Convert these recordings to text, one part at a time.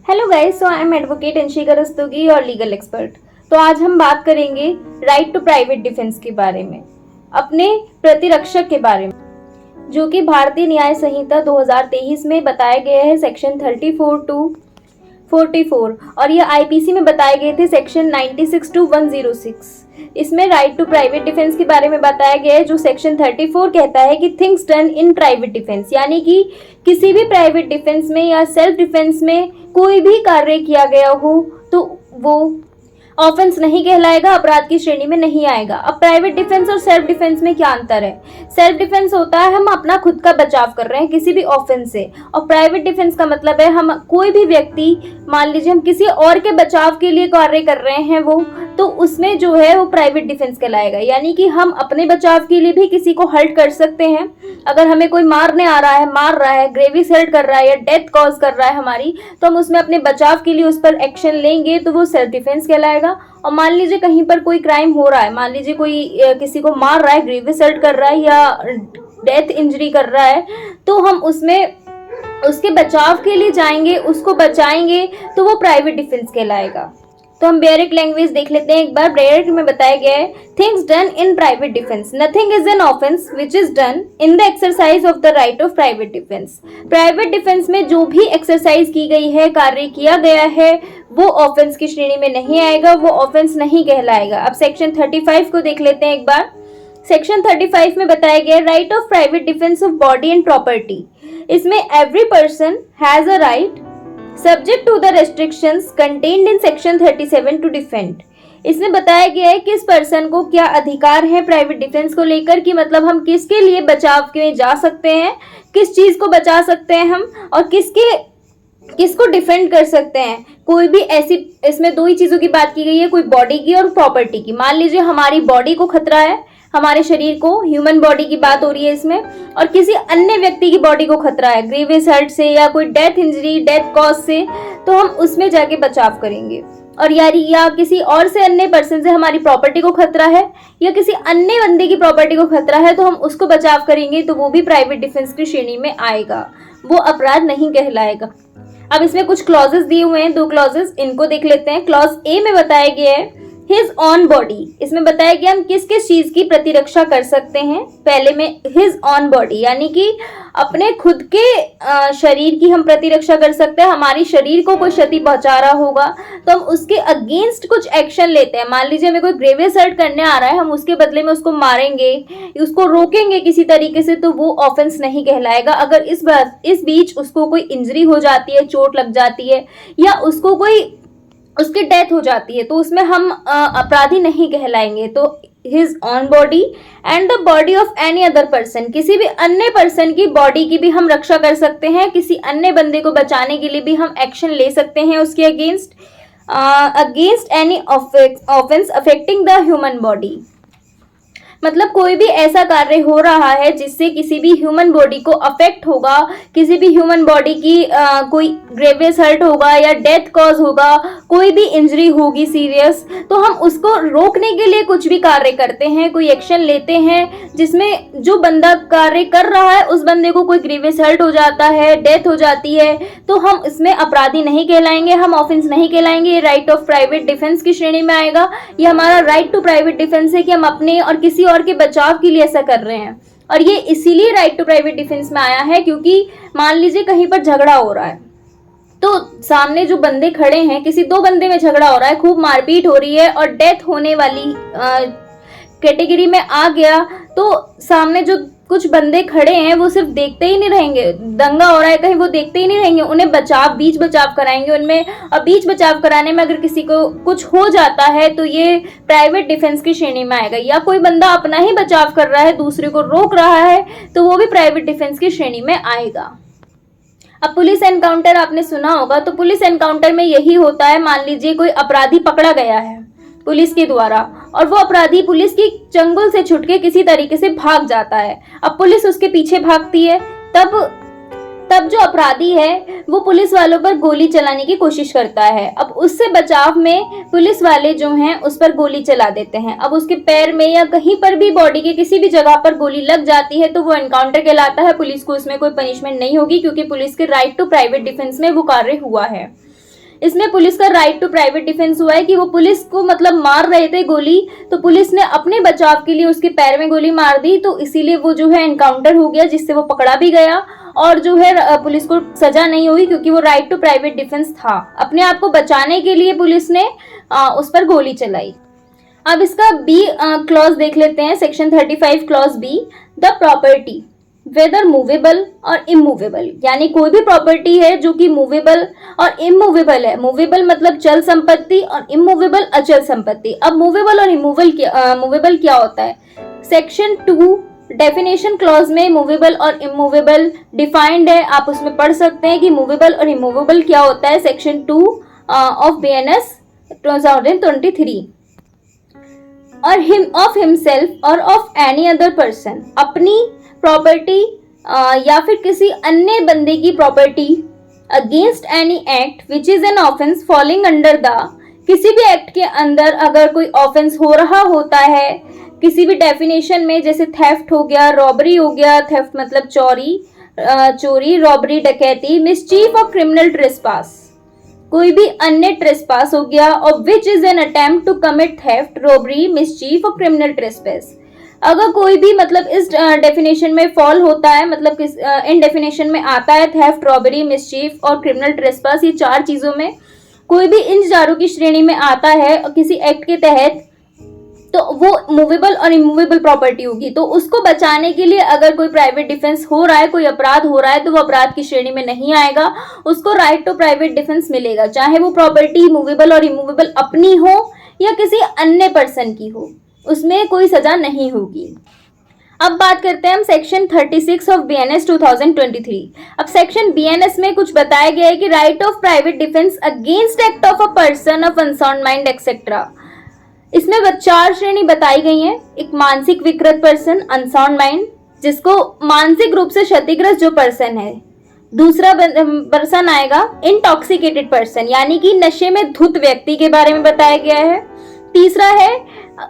Hello guys, so I am advocate Anshika Rastogi और legal expert. तो आज हम बात करेंगे राइट टू प्राइवेट डिफेंस के बारे में, अपने प्रतिरक्षक के बारे में, जो कि भारतीय न्याय संहिता 2023 में बताया गया है सेक्शन 34 टू 44 और ये आईपीसी में बताए गए थे सेक्शन 96 टू 106। इसमें राइट टू प्राइवेट डिफेंस के बारे में बताया गया है, जो सेक्शन 34 कहता है कि things done in private defence, यानी कि किसी भी प्राइवेट डिफेंस में या सेल्फ डिफेंस में कोई भी कार्य किया गया हो तो वो ऑफेंस नहीं कहलाएगा, अपराध की श्रेणी में नहीं आएगा। अब प्राइवेट डिफेंस और सेल्फ डिफेंस में क्या अंतर है? सेल्फ डिफेंस होता है हम अपना खुद का बचाव कर रहे हैं किसी भी ऑफेंस से, और प्राइवेट डिफेंस का मतलब है हम कोई भी व्यक्ति, मान लीजिए हम किसी और के बचाव के लिए कार्य कर रहे हैं वो, तो उसमें जो है वो प्राइवेट डिफेंस कहलाएगा। यानी कि हम अपने बचाव के लिए भी किसी को हर्ट कर सकते हैं। अगर हमें कोई मारने आ रहा है, मार रहा है, ग्रेविस हर्ट कर रहा है या डेथ कॉज कर रहा है हमारी, तो हम उसमें अपने बचाव के लिए उस पर एक्शन लेंगे तो वो सेल्फ डिफेंस कहलाएगा। और मान लीजिए कहीं पर कोई क्राइम हो रहा है, मान लीजिए कोई किसी को मार रहा है, ग्रेविस हर्ट कर रहा है या डेथ इंजरी कर रहा है, तो हम उसमें उसके बचाव के लिए जाएंगे, उसको बचाएंगे, तो वो प्राइवेट डिफेंस कहलाएगा। तो हम बेयरिक लैंग्वेज देख लेते हैं एक बार। बेयरिक में बताया गया है things done in private defence, nothing is an offence which is done in the exercise of the right of private defence. Private defence में जो भी एक्सरसाइज की गई है, कार्य किया गया है, वो ऑफेंस की श्रेणी में नहीं आएगा, वो ऑफेंस नहीं कहलाएगा। अब सेक्शन 35 को देख लेते हैं एक बार। सेक्शन 35 में बताया गया right of private defence of body and property. इसमें every person has a right subject to the restrictions contained in section 37 to defend. इसमें बताया गया है कि इस पर्सन को क्या अधिकार है प्राइवेट डिफेंस को लेकर, कि मतलब हम किसके लिए बचाव के जा सकते हैं, किस चीज को बचा सकते हैं हम, और किसको डिफेंड कर सकते हैं। कोई भी ऐसी, इसमें दो ही चीजों की बात की गई है, कोई बॉडी की और प्रॉपर्टी की। मान लीजिए हमारी बॉडी को खतरा है, हमारे शरीर को, ह्यूमन बॉडी की बात हो रही है इसमें, और किसी अन्य व्यक्ति की बॉडी को खतरा है ग्रीवियस हर्ट से या कोई डेथ इंजरी, डेथ कॉज से, तो हम उसमें जाके बचाव करेंगे। और या किसी और से, अन्य पर्सन से हमारी प्रॉपर्टी को खतरा है या किसी अन्य बंदे की प्रॉपर्टी को खतरा है, तो हम उसको बचाव करेंगे, तो वो भी प्राइवेट डिफेंस की श्रेणी में आएगा, वो अपराध नहीं कहलाएगा। अब इसमें कुछ क्लॉजेस दिए हुए हैं, दो क्लॉजेस, इनको देख लेते हैं। क्लॉज ए में बताया गया है हिज ऑन बॉडी। इसमें बताया गया हम किस किस चीज की प्रतिरक्षा कर सकते हैं। पहले में हिज ऑन बॉडी, यानी कि अपने खुद के शरीर की हम प्रतिरक्षा कर सकते हैं। हमारी शरीर को कोई क्षति पहुंचा रहा होगा तो हम उसके अगेंस्ट कुछ एक्शन लेते हैं। मान लीजिए हमें कोई ग्रेवियस हर्ट करने आ रहा है, हम उसके बदले में उसको मारेंगे, उसको रोकेंगे किसी तरीके से, तो वो ऑफेंस नहीं कहलाएगा। अगर इस बीच उसको कोई इंजरी हो जाती है, चोट लग जाती है, या उसकी डेथ हो जाती है, तो उसमें हम अपराधी नहीं कहलाएंगे। तो his on body and the body of any other person, किसी भी अन्य पर्सन की बॉडी की भी हम रक्षा कर सकते हैं, किसी अन्य बंदे को बचाने के लिए भी हम एक्शन ले सकते हैं उसके against any offence affecting the human body. मतलब कोई भी ऐसा कार्य हो रहा है जिससे किसी भी ह्यूमन बॉडी को अफेक्ट होगा, किसी भी ह्यूमन बॉडी की कोई ग्रेवियस हर्ट होगा या डेथ कॉज होगा, कोई भी इंजरी होगी सीरियस, तो हम उसको रोकने के लिए कुछ भी कार्य करते हैं, कोई एक्शन लेते हैं, जिसमें जो बंदा कार्य कर रहा है उस बंदे को कोई ग्रेवियस हर्ट हो जाता है, डेथ हो जाती है, तो हम इसमें अपराधी नहीं कहलाएंगे, हम ऑफेंस नहीं कहलाएंगे। ये राइट ऑफ प्राइवेट डिफेंस की श्रेणी में आएगा। ये हमारा राइट टू प्राइवेट डिफेंस है कि हम अपने और किसी और के बचाव के लिए ऐसा कर रहे हैं, और ये इसीलिए राइट टू प्राइवेट डिफेंस में आया है क्योंकि मान लीजिए कहीं पर झगड़ा हो रहा है, तो सामने जो बंदे खड़े हैं, किसी दो बंदे में झगड़ा हो रहा है, खूब मारपीट हो रही है और डेथ होने वाली कैटेगरी में आ गया, तो सामने जो कुछ बंदे खड़े हैं वो सिर्फ देखते ही नहीं रहेंगे, दंगा हो रहा है कहीं, वो देखते ही नहीं रहेंगे, उन्हें बीच बचाव कराएंगे उनमें। और बीच बचाव कराने में अगर किसी को कुछ हो जाता है तो ये प्राइवेट डिफेंस की श्रेणी में आएगा। या कोई बंदा अपना ही बचाव कर रहा है, दूसरे को रोक रहा है, तो वो भी प्राइवेट डिफेंस की श्रेणी में आएगा। अब पुलिस एनकाउंटर आपने सुना होगा, तो पुलिस एनकाउंटर में यही होता है, मान लीजिए कोई अपराधी पकड़ा गया है पुलिस के द्वारा, और वो अपराधी पुलिस की चंगुल से छूट के किसी तरीके से भाग जाता है। अब पुलिस उसके पीछे भागती है, तब जो अपराधी है वो पुलिस वालों पर गोली चलाने की कोशिश करता है। अब उससे बचाव में पुलिस वाले जो हैं उस पर गोली चला देते हैं। अब उसके पैर में या कहीं पर भी बॉडी के किसी भी जगह पर गोली लग जाती है तो वो एनकाउंटर कहलाता है। पुलिस को उसमें कोई पनिशमेंट नहीं होगी क्योंकि पुलिस के राइट टू प्राइवेट डिफेंस में वो कार्य हुआ है। इसमें पुलिस का राइट टू प्राइवेट डिफेंस हुआ है कि वो पुलिस को मतलब मार रहे थे गोली, तो पुलिस ने अपने बचाव के लिए उसके पैर में गोली मार दी, तो इसीलिए वो जो है एनकाउंटर हो गया, जिससे वो पकड़ा भी गया और जो है पुलिस को सजा नहीं हुई, क्योंकि वो राइट टू प्राइवेट डिफेंस था। अपने आप को बचाने के लिए पुलिस ने उस पर गोली चलाई। अब इसका बी क्लॉज देख लेते हैं, section 35 clause B, the property whether movable और इमूवेबल, यानी कोई भी प्रॉपर्टी है जो कि मूवेबल और इमूवेबल है। मूवेबल मतलब चल संपत्ति और इमूवेबल अचल संपत्ति। अब मूवेबल और मूवेबल क्या होता है? सेक्शन 2 डेफिनेशन क्लॉज में मूवेबल और इमूवेबल डिफाइंड है, आप उसमें पढ़ सकते हैं कि मूवेबल और इमूवेबल क्या होता है। सेक्शन 2 ऑफ BNS 2023 और ऑफ हिमसेल्फ और ऑफ एनी अदर पर्सन, अपनी प्रॉपर्टी या फिर किसी अन्य बंदे की property against any act which is an offence falling under the, किसी भी एक्ट के अंदर अगर कोई ऑफेंस हो रहा होता है किसी भी डेफिनेशन में, जैसे थेफ्ट हो गया, रॉबरी हो गया, थेफ्ट मतलब चोरी, रॉबरी डकैती, मिसचीफ और क्रिमिनल ट्रेसपास, कोई भी अन्य ट्रेसपास हो गया, और which is an attempt to commit theft, robbery, mischief और क्रिमिनल ट्रेसपास। अगर कोई भी मतलब इस डेफिनेशन में फॉल होता है, मतलब इन डेफिनेशन में आता है थेफ्ट, रॉबरी, मिसचीफ और क्रिमिनल ट्रेसपास, ये 4 चीजों में कोई भी इन चारों की श्रेणी में आता है किसी एक्ट के तहत, तो वो मूवेबल और इमूवेबल प्रॉपर्टी होगी। तो उसको बचाने के लिए अगर कोई प्राइवेट डिफेंस हो रहा है, कोई अपराध हो रहा है, तो वो अपराध की श्रेणी में नहीं आएगा, उसको राइट टू प्राइवेट डिफेंस मिलेगा, चाहे वो प्रॉपर्टी मूवेबल और इमूवेबल अपनी हो या किसी अन्य पर्सन की हो, उसमें कोई सजा नहीं होगी। अब बात करते हैं हम सेक्शन 36 ऑफ BNS 2023। अब सेक्शन BNS में कुछ बताया गया है कि right of private defence against act of a person of unsound mind etcetera. इसमें 4 श्रेणी बताई गई हैं। एक मानसिक विकृत पर्सन, अनसाउंड माइंड, जिसको मानसिक रूप से क्षतिग्रस्त जो पर्सन है। दूसरा पर्सन आएगा इंटॉक्सिकेटेड पर्सन, यानी कि नशे में धुत व्यक्ति के बारे में बताया गया है। तीसरा है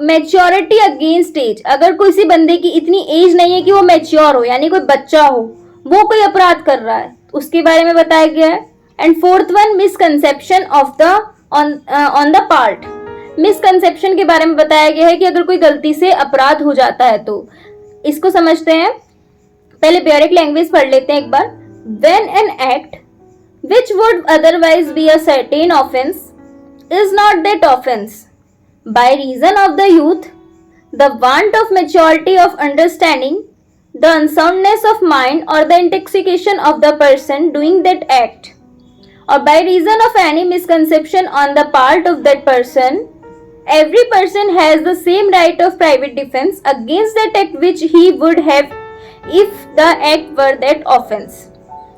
मैच्योरिटी अगेंस्ट एज, अगर किसी बंदे की इतनी एज नहीं है कि वो मैच्योर हो, यानी कोई बच्चा हो, वो कोई अपराध कर रहा है, उसके बारे में बताया गया है। And fourth one, misconception of the on the part, misconception के बारे में बताया गया है कि अगर कोई गलती से अपराध हो जाता है तो। इसको समझते हैं, पहले ब्योरिक लैंग्वेज पढ़ लेते हैं एक बार। When an act which would otherwise be a certain offence is not that offence by reason of the youth, the want of maturity of understanding, the unsoundness of mind or the intoxication of the person doing that act, or by reason of any misconception on the part of that person, every person has the same right of private defense against that act which he would have if the act were that offense।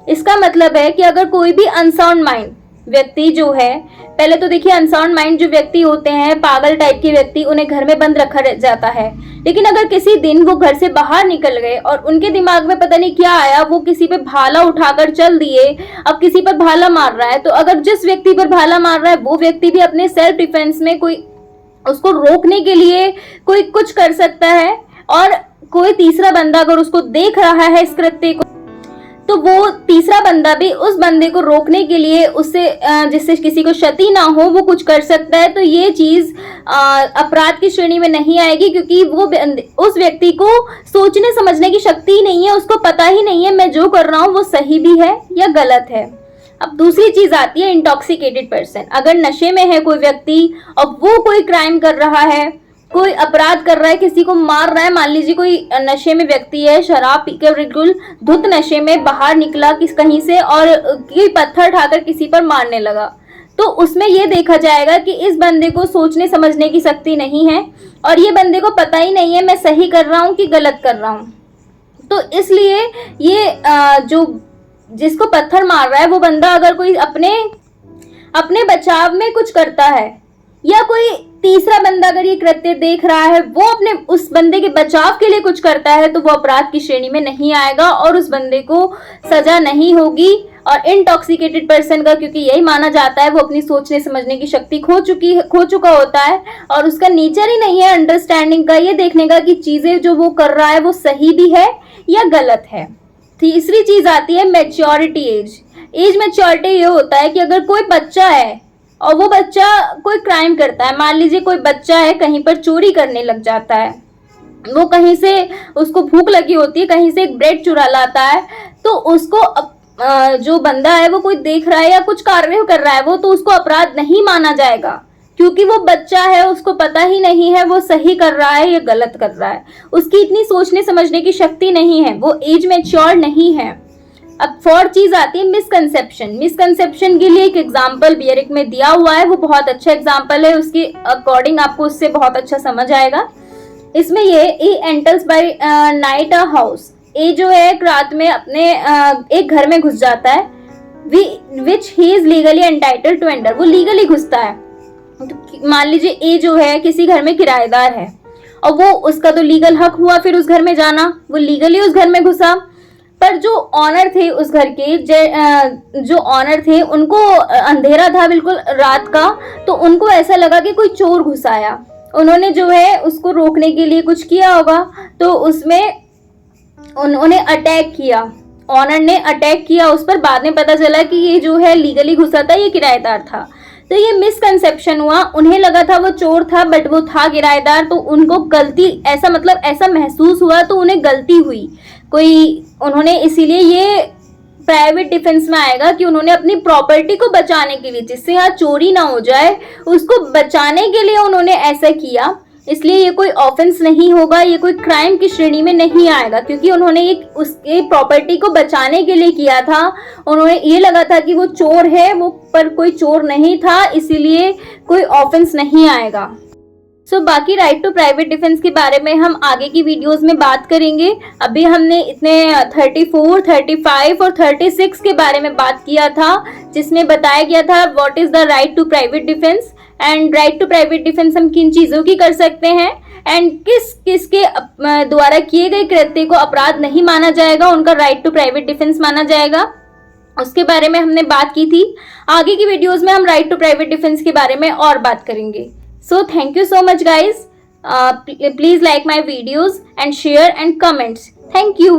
इसका मतलब है कि अगर कोई भी unsound mind व्यक्ति जो है, पहले तो देखिए अनसाउंड माइंड जो व्यक्ति होते हैं, पागल टाइप के व्यक्ति, उन्हें घर में बंद रखा जाता है। लेकिन अगर किसी दिन वो घर से बाहर निकल गए और उनके दिमाग में पता नहीं क्या आया, वो किसी पे भाला उठाकर चल दिए, अब किसी पर भाला मार रहा है, तो अगर जिस व्यक्ति पर भाला मार रहा है वो व्यक्ति भी अपने सेल्फ डिफेंस में कोई उसको रोकने के लिए कोई कुछ कर सकता है, और कोई तीसरा बंदा अगर उसको देख रहा है इस कृत्य को, तो वो तीसरा बंदा भी उस बंदे को रोकने के लिए उससे जिससे किसी को क्षति ना हो वो कुछ कर सकता है। तो ये चीज अपराध की श्रेणी में नहीं आएगी, क्योंकि वो उस व्यक्ति को सोचने समझने की शक्ति ही नहीं है, उसको पता ही नहीं है मैं जो कर रहा हूँ वो सही भी है या गलत है। अब दूसरी चीज आती है इंटॉक्सिकेटेड पर्सन। अगर नशे में है कोई व्यक्ति और वो कोई क्राइम कर रहा है, कोई अपराध कर रहा है, किसी को मार रहा है, मान लीजिए कोई नशे में व्यक्ति है, शराब पीकर बिल्कुल धुत नशे में बाहर निकला कहीं से और कोई पत्थर उठाकर किसी पर मारने लगा, तो उसमें यह देखा जाएगा कि इस बंदे को सोचने समझने की शक्ति नहीं है और ये बंदे को पता ही नहीं है मैं सही कर रहा हूँ कि गलत कर रहा हूँ। तो इसलिए ये जो जिसको पत्थर मार रहा है वो बंदा अगर कोई अपने बचाव में कुछ करता है या कोई तीसरा बंदा अगर ये कृत्य देख रहा है वो अपने उस बंदे के बचाव के लिए कुछ करता है, तो वो अपराध की श्रेणी में नहीं आएगा और उस बंदे को सजा नहीं होगी। और इनटॉक्सिकेटेड पर्सन का, क्योंकि यही माना जाता है वो अपनी सोचने समझने की शक्ति खो चुका होता है और उसका नेचर ही नहीं है अंडरस्टैंडिंग का, ये देखने का कि चीजें जो वो कर रहा है वो सही भी है या गलत है। तीसरी चीज आती है मैच्योरिटी एज। एज मैच्योरिटी ये होता है कि अगर कोई बच्चा है और वो बच्चा कोई क्राइम करता है, मान लीजिए कोई बच्चा है कहीं पर चोरी करने लग जाता है, वो कहीं से उसको भूख लगी होती है, कहीं से एक ब्रेड चुरा लाता है, तो उसको जो बंदा है वो कोई देख रहा है या कुछ कार्य कर रहा है वो, तो उसको अपराध नहीं माना जाएगा, क्योंकि वो बच्चा है, उसको पता ही नहीं है वो सही कर रहा है या गलत कर रहा है, उसकी इतनी सोचने समझने की शक्ति नहीं है, वो एज मैच्योर नहीं है। अब फॉर चीज आती है मिसकंसेप्शन। मिसकंसेप्शन के लिए एक एग्जाम्पल बियरिक में दिया हुआ है, वो बहुत अच्छा एग्जाम्पल है, उसके अकॉर्डिंग आपको उससे बहुत अच्छा समझ आएगा। इसमें ये enters by night a house, A जो है एक रात में अपने एक घर में घुस जाता है, which he is legally entitled to enter, वो लीगली घुसता है। तो मान लीजिए ए जो है किसी घर में किराएदार है और वो उसका तो लीगल हक हुआ फिर उस घर में जाना, वो लीगली उस घर में घुसा, पर जो ऑनर थे उस घर के, जो ऑनर थे उनको अंधेरा था बिल्कुल रात का, तो उनको ऐसा लगा कि कोई चोर घुस आया, उन्होंने जो है उसको रोकने के लिए कुछ किया होगा, तो उसमें उन्होंने अटैक किया, ऑनर ने अटैक किया उस पर। बाद में पता चला कि ये जो है लीगली घुसा था, ये किराएदार था, तो ये मिसकंसेप्शन हुआ, उन्हें लगा था वो चोर था बट वो था किराएदार, तो उनको गलती ऐसा मतलब ऐसा महसूस हुआ, तो उन्हें गलती हुई कोई, उन्होंने इसीलिए ये प्राइवेट डिफेंस में आएगा कि उन्होंने अपनी प्रॉपर्टी को बचाने के लिए, जिससे यहाँ चोरी ना हो जाए, उसको बचाने के लिए उन्होंने ऐसा किया, इसलिए ये कोई ऑफेंस नहीं होगा, ये कोई क्राइम की श्रेणी में नहीं आएगा, क्योंकि उन्होंने ये उसके प्रॉपर्टी को बचाने के लिए किया था, उन्होंने ये लगा था कि वो चोर है, वो पर कोई चोर नहीं था, इसीलिए कोई ऑफेंस नहीं आएगा। सो बाकी राइट टू प्राइवेट डिफेंस के बारे में हम आगे की वीडियोस में बात करेंगे। अभी हमने इतने 34, 35 और 36 के बारे में बात किया था, जिसमें बताया गया था what is the right to private defence and right to private defence हम किन चीज़ों की कर सकते हैं एंड किसके द्वारा किए गए कृत्य को अपराध नहीं माना जाएगा, उनका राइट टू प्राइवेट डिफेंस माना जाएगा, उसके बारे में हमने बात की थी। आगे की वीडियोस में हम राइट टू प्राइवेट डिफेंस के बारे में और बात करेंगे। So thank you so much guys. Please like my videos and share and comments. Thank you.